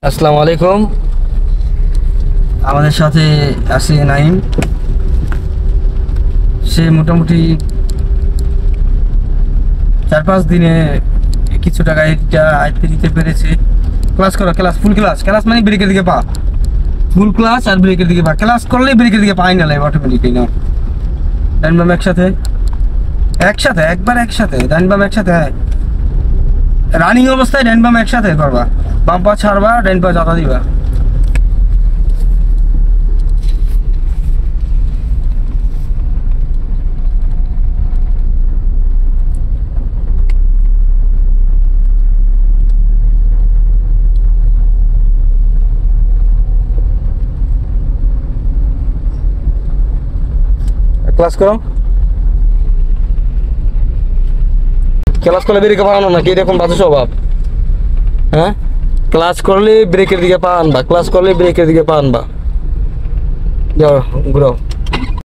আসসালামু আলাইকুম। আমাদের সাথে আছে নাইম। সে মোটামুটি 4-5 দিনে কিছু টাকা এটা আয়ত্তে দিতে পেরেছে। ক্লাস করো, ক্লাস ফুল ক্লাস। ক্লাস মানে ব্রেকের দিকে পা, ফুল ক্লাস আর ব্রেকের দিকে পা। ক্লাস করলেই ব্রেকের দিকে পাই না লাগে অটোমেটিকলি। না ডান বাম একসাথে, একসাথে একবার একসাথে ডান বাম একসাথে। হ্যাঁ, রানিং অবস্থায় ডান বাম একসাথে করবা। বাম পা ছাড়বা, ডান পা জাতা দিবা। ক্লাস করো। ক্লাস করলে ব্রেকে পা আনো নাকি এরকম বাজে স্বভাব? হ্যাঁ, ক্লাস করলে ব্রেকের দিকে পা আনবা, ক্লাস করলে ব্রেকের দিকে পা আনবা। যাও ঘুরাও।